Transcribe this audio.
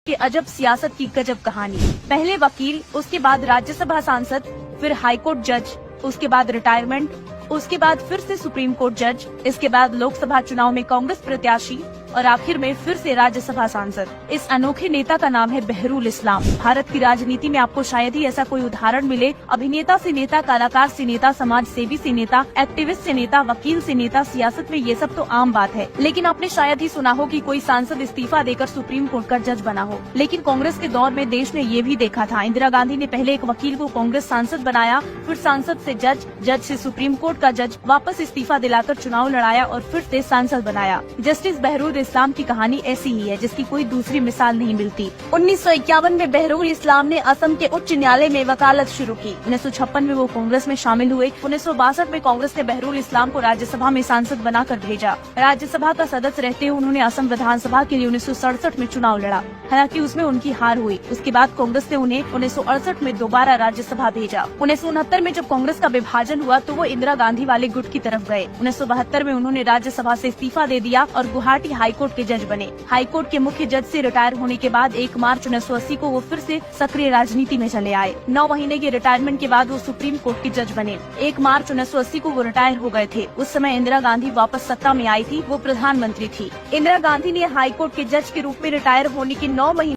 कि अजब सियासत की गजब कहानी। पहले वकील, उसके बाद राज्यसभा सांसद, फिर हाईकोर्ट जज, उसके बाद रिटायरमेंट, उसके बाद फिर से सुप्रीम कोर्ट जज, इसके बाद लोकसभा चुनाव में कांग्रेस प्रत्याशी और आखिर में फिर से राज्यसभा सांसद। इस अनोखे नेता का नाम है बहरूल इस्लाम। भारत की राजनीति में आपको शायद ही ऐसा कोई उदाहरण मिले। अभिनेता से नेता, कलाकार से नेता, समाज सेवी से नेता, एक्टिविस्ट से नेता, वकील से नेता, सियासत में ये सब तो आम बात है। लेकिन आपने शायद ही सुना हो कि कोई सांसद इस्तीफा देकर सुप्रीम कोर्ट का जज बना हो। लेकिन कांग्रेस के दौर में देश ने ये भी देखा था। इंदिरा गांधी ने पहले एक वकील को कांग्रेस सांसद बनाया, फिर सांसद से जज, जज से सुप्रीम कोर्ट का जज, वापस इस्तीफा दिलाकर चुनाव लड़ाया और फिर से सांसद बनाया। जस्टिस बहरूल इस्लाम की कहानी ऐसी ही है जिसकी कोई दूसरी मिसाल नहीं मिलती। 1951 में बहरूल इस्लाम ने असम के उच्च न्यायालय में वकालत शुरू की। 1956 में वो कांग्रेस में शामिल हुए। 1962 में कांग्रेस ने बहरूल इस्लाम को राज्यसभा में सांसद बनाकर भेजा। राज्यसभा का सदस्य रहते हुए उन्होंने असम विधानसभा के लिए 1967 में चुनाव लड़ा। हालांकि उसमें उनकी हार हुई। उसके बाद कांग्रेस ने उन्हें 1968 में दोबारा राज्यसभा भेजा। 1969 में जब कांग्रेस का विभाजन हुआ तो वो इंदिरा गांधी वाले गुट की तरफ गए। 1972 में उन्होंने राज्यसभा से इस्तीफा दे दिया और गुवाहाटी हाईकोर्ट के जज बने। हाईकोर्ट के मुख्य जज से रिटायर होने के बाद 1 मार्च 1980 को वो फिर से सक्रिय राजनीति में चले आए। 9 महीने के रिटायरमेंट के बाद वो सुप्रीम कोर्ट के जज बने। 1 मार्च 1980 को वो रिटायर हो गए थे। उस समय इंदिरा गांधी वापस सत्ता में आई थी, वो प्रधानमंत्री थी। इंदिरा गांधी ने हाईकोर्ट के जज के रूप में रिटायर होने के 9 महीने